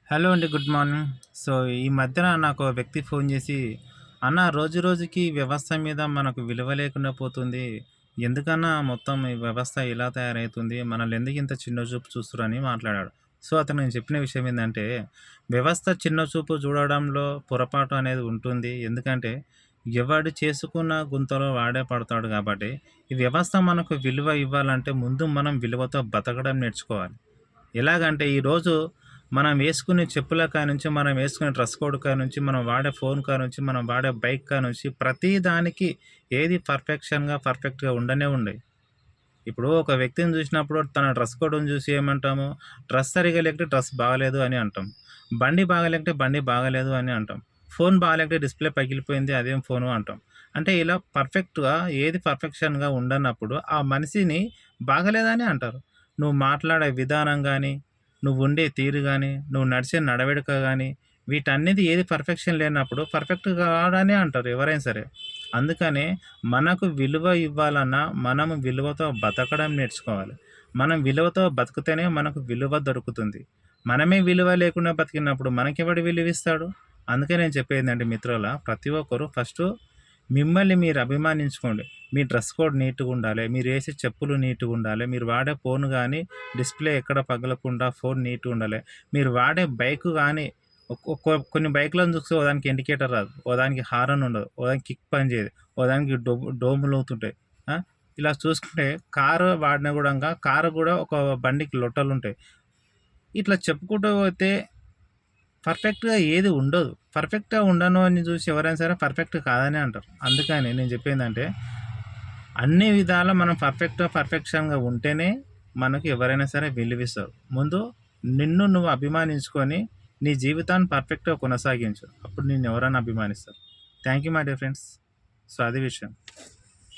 Hello అండి. Good morning. So, ఈ మధ్యన నాకు ఓ వ్యక్తి ఫోను జేసి, "అన్న రోజు రోజుకి వ్యవస్థ మీద మనకు విలువ లేకుండా పోతుంది. ఎందుకన్నా మొత్తం ఈ వ్యవస్థ ఇలా తయారైతుంది. మనల్నెందుకు ఇంత చిన్న చూపు చూస్తుర్రని" మాట్లాడాడు. సో, అతను నేను చెప్పిన విషయం ఏందంటే, వ్యవస్థ చిన్న చూపు చూడడంలో పొరపాటు అనేది ఉంటుంది. ఎందుకంటే, ఎవడు చేసుకున్న గుంతలో వాడే పడతాడు గాబట్టి, ఈ వ్యవస్థ మనకు విలువ ఇవ్వాలంటే ముందు మనం విలువతో బతకడం నేర్చుకోవాలి. ఎలాగంటే ఈరోజు మనం వేసుకునే చెప్పుల కానుంచి, మనం వేసుకునే డ్రెస్ కోడ్ కానుంచి, మనం వాడే ఫోన్ కానుంచి, మనం వాడే బైక్ కానుంచి ప్రతి దానికి ఏది పర్ఫెక్ట్‌గా ఉండనే ఉండయి. ఇప్పుడు ఒక వ్యక్తిని చూసినప్పుడు తన డ్రెస్ కోడ్‌ని చూసి ఏమంటాము? డ్రెస్ సరిగ్గా లేకపోతే డ్రెస్ బాగాలేదు అని అంటాం. బండి బాగాలేకపోతే బండి బాగాలేదు అని అంటాం. ఫోన్ బాగాలేకపోతే డిస్‌ప్లే పగిలిపోయింది అదేం ఫోను అంటాం. అంటే ఇలా ఏది పర్ఫెక్షన్‌గా ఉండనప్పుడు ఆ మనిషిని బాగాలేదనే అంటారు. నువ్వు మాట్లాడే విధానం గాని, నువ్వుండే తీరు గాని, నువ్వు నడిచే నడవడిక గాని, వీటన్నిటి ఏది పర్ఫెక్షన్ లేనప్పుడు పర్ఫెక్ట్ కాడనే అంటారు ఎవరైనా సరే. అందుకనే మనకు విలువ ఇవ్వాలన్నా, మనం విలువతో బతకడం నేర్చుకోవాలి. మనం విలువతో బతికితేనే మనకు విలువ దొరుకుతుంది. మనమే విలువ లేకుండా బతికినప్పుడు మనకెవడు విలువిస్తాడు? అందుకే నేను చెప్పేదేంటంటే మిత్రులారా, ప్రతి ఒక్కరు ఫస్టు మిమ్మల్ని మీరు అభిమానించుకోండి. మీ డ్రెస్ కోడ్ నీట్‌గుండాలె. మీరేసే చెప్పులు నీట్‌గుండాలె. మీరు వాడే ఫోన్ గానీ, డిస్‌ప్లే ఎక్కడ పగలకుండా ఫోన్ నీట్‌గుండాలె. మీరు వాడే బైక్ గానీ, కొన్ని బైక్‌లను చూస్తే ఓ దానికి ఇండికేటర్ రాదు. ఓ దానికి హారన్ ఉండదు. ఓ దానికి కిక్ పనిచేయదు. ఓ దానికి డోములవుతుంటాయి. ఆ! ఇలా చూసుకుంటే కారు వాడినా గూడంగా కారు గూడా ఒక బండికి లొట్టలుంటాయి. ఇట్లా చెప్పుకుంటూ పోతే పర్ఫెక్ట్‌గా ఏది ఉండదు. పర్ఫెక్ట్‌గా ఉండనోడిని చూసి ఎవరైనా సరే పర్ఫెక్ట్ కాదనే అంటారు. అందుకని నేను చెప్పేందంటే, అన్ని విధాలా మనం పర్ఫెక్షన్‌గా ఉంటేనే మనకు ఎవరైనా సరే విలువిస్తారు. ముందు నిన్ను నువ్వు అభిమానించుకొని, నీ జీవితాన్ని పర్ఫెక్ట్‌గా కొనసాగించు. అప్పుడు నిన్నెవరైనా అభిమానిస్తారు. Thank you my dear friends. So, అది విషయం.